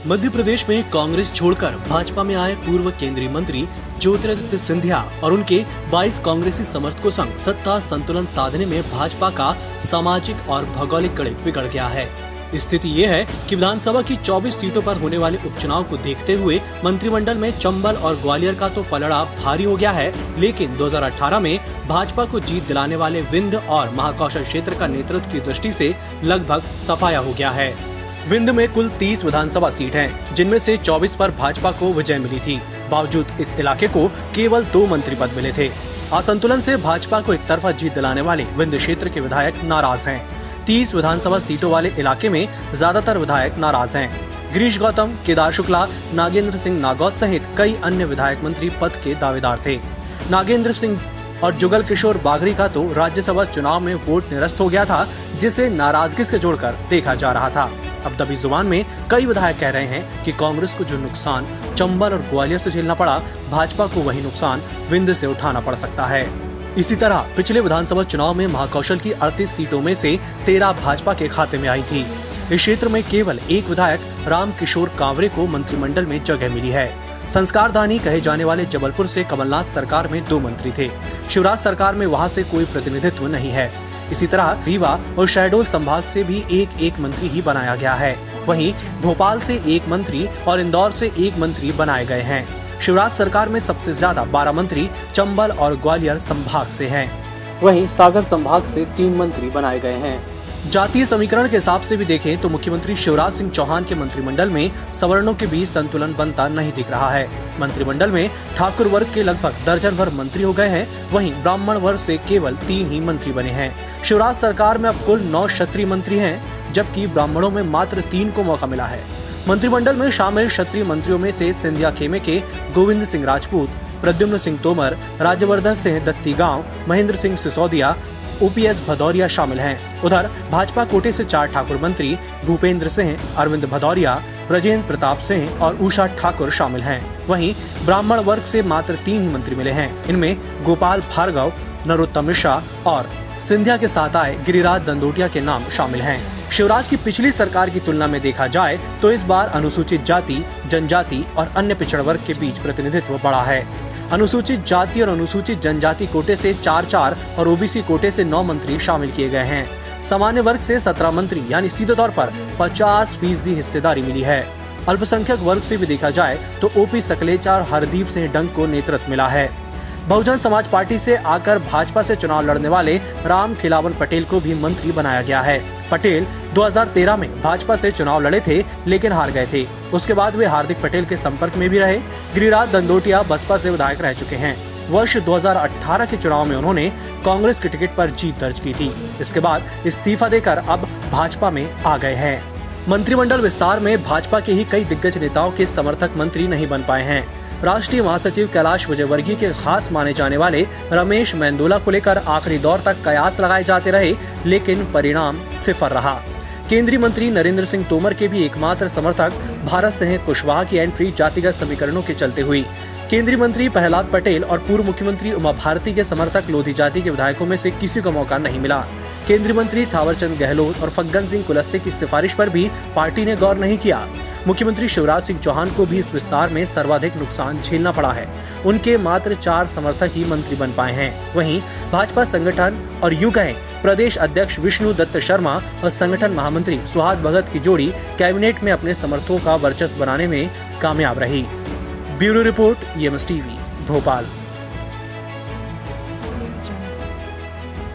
मध्य प्रदेश में कांग्रेस छोड़कर भाजपा में आए पूर्व केंद्रीय मंत्री ज्योतिरादित्य सिंधिया और उनके 22 कांग्रेसी समर्थकों संग सत्ता संतुलन साधने में भाजपा का सामाजिक और भौगोलिक गणित बिगड़ गया है। स्थिति ये है कि विधानसभा की 24 सीटों पर होने वाले उपचुनाव को देखते हुए मंत्रिमंडल में चंबल और ग्वालियर का तो पलड़ा भारी हो गया है, लेकिन 2018 में भाजपा को जीत दिलाने वाले विंध्य और महाकौशल क्षेत्र का नेतृत्व की दृष्टि से लगभग सफाया हो गया है। विंध्य में कुल 30 विधानसभा सीट हैं, जिनमें से 24 पर भाजपा को विजय मिली थी। बावजूद इस इलाके को केवल 2 मंत्री पद मिले थे। असंतुलन से भाजपा को एक तरफा जीत दिलाने वाले विंध्य क्षेत्र के विधायक नाराज हैं। 30 विधानसभा सीटों वाले इलाके में ज्यादातर विधायक नाराज हैं। गिरीश गौतम, केदार शुक्ला, नागेंद्र सिंह नागौत सहित कई अन्य विधायक मंत्री पद के दावेदार थे। नागेंद्र सिंह और जुगल किशोर बागरी का तो राज्यसभा चुनाव में वोट निरस्त हो गया था, जिसे नाराजगी से जोड़कर देखा जा रहा था। अब दबी जुबान में कई विधायक कह रहे हैं कि कांग्रेस को जो नुकसान चंबल और ग्वालियर से झेलना पड़ा, भाजपा को वही नुकसान विंध्य से उठाना पड़ सकता है। इसी तरह पिछले विधानसभा चुनाव में महाकौशल की 38 सीटों में से 13 भाजपा के खाते में आई थी। इस क्षेत्र में केवल एक विधायक राम किशोर कांवरे को मंत्रिमंडल में जगह मिली है। संस्कारदानी कहे जाने वाले जबलपुर से कमलनाथ सरकार में 2 मंत्री थे। शिवराज सरकार में वहां से कोई प्रतिनिधित्व नहीं है। इसी तरह रीवा और शहडोल संभाग से भी एक मंत्री ही बनाया गया है। वहीं भोपाल से 1 मंत्री और इंदौर से 1 मंत्री बनाए गए हैं। शिवराज सरकार में सबसे ज्यादा 12 मंत्री चंबल और ग्वालियर संभाग से हैं। वहीं सागर संभाग से 3 मंत्री बनाए गए हैं। जातीय समीकरण के हिसाब से भी देखें तो मुख्यमंत्री शिवराज सिंह चौहान के मंत्रिमंडल में सवर्णों के बीच संतुलन बनता नहीं दिख रहा है। मंत्रिमंडल में ठाकुर वर्ग के लगभग दर्जन भर मंत्री हो गए हैं, वहीं ब्राह्मण वर्ग से केवल 3 ही मंत्री बने हैं। शिवराज सरकार में अब कुल 9 क्षत्रिय मंत्री हैं, जबकि ब्राह्मणों में मात्र 3 को मौका मिला है। मंत्रिमंडल में शामिल क्षत्रिय मंत्रियों में से सिंधिया खेमे के गोविंद सिंह राजपूत, प्रद्युम्न सिंह तोमर, राज्यवर्धन सिंह दत्ती गांव, महेंद्र सिंह सिसोदिया, OPS भदौरिया शामिल हैं। उधर भाजपा कोटे से 4 ठाकुर मंत्री भूपेंद्र सिंह, अरविंद भदौरिया, ब्रजेंद्र प्रताप सिंह और उषा ठाकुर शामिल हैं। वहीं ब्राह्मण वर्ग से मात्र 3 ही मंत्री मिले हैं। इनमें गोपाल भार्गव, नरोत्तम मिश्रा और सिंधिया के साथ आए गिरिराज दंदोटिया के नाम शामिल हैं। शिवराज की पिछली सरकार की तुलना में देखा जाए तो इस बार अनुसूचित जाति, जनजाति और अन्य पिछड़ वर्ग के बीच प्रतिनिधित्व बढ़ा है। अनुसूचित जाति और अनुसूचित जनजाति कोटे से 4 और OBC कोटे से 9 मंत्री शामिल किए गए हैं। सामान्य वर्ग से 17 मंत्री यानी सीधे तौर पर 50% हिस्सेदारी मिली है। अल्पसंख्यक वर्ग से भी देखा जाए तो OP सकलेचा और हरदीप सिंह डंग को नेतृत्व मिला है। बहुजन समाज पार्टी से आकर भाजपा से चुनाव लड़ने वाले राम खिलावन पटेल को भी मंत्री बनाया गया है। पटेल 2013 में भाजपा से चुनाव लड़े थे, लेकिन हार गए थे। उसके बाद वे हार्दिक पटेल के संपर्क में भी रहे। गिरिराज दंदोटिया बसपा से विधायक रह चुके हैं। वर्ष 2018 के चुनाव में उन्होंने कांग्रेस के टिकट पर जीत दर्ज की थी। इसके बाद इस्तीफा देकर अब भाजपा में आ गए हैं। मंत्रिमंडल विस्तार में भाजपा के ही कई दिग्गज नेताओं के समर्थक मंत्री नहीं बन पाए हैं। राष्ट्रीय महासचिव कैलाश विजयवर्गीय के खास माने जाने वाले रमेश मेंदोला को लेकर आखिरी दौर तक कयास लगाए जाते रहे, लेकिन परिणाम सिफर रहा। केंद्रीय मंत्री नरेंद्र सिंह तोमर के भी एकमात्र समर्थक भारत सिंह कुशवाहा की एंट्री जातिगत समीकरणों के चलते हुई। केंद्रीय मंत्री प्रहलाद पटेल और पूर्व मुख्यमंत्री उमा भारती के समर्थक लोधी जाति के विधायकों में से किसी को मौका नहीं मिला। केंद्रीय मंत्री थावरचंद गहलोत और फग्गन सिंह कुलस्ते की सिफारिश पर भी पार्टी ने गौर नहीं किया। मुख्यमंत्री शिवराज सिंह चौहान को भी इस विस्तार में सर्वाधिक नुकसान झेलना पड़ा है। उनके मात्र 4 समर्थक ही मंत्री बन पाए हैं। वहीं भाजपा संगठन और यूं कहें प्रदेश अध्यक्ष विष्णु दत्त शर्मा और संगठन महामंत्री सुहास भगत की जोड़ी कैबिनेट में अपने समर्थकों का वर्चस्व बनाने में कामयाब रही। Bureau report, EMS TV, Bhopal.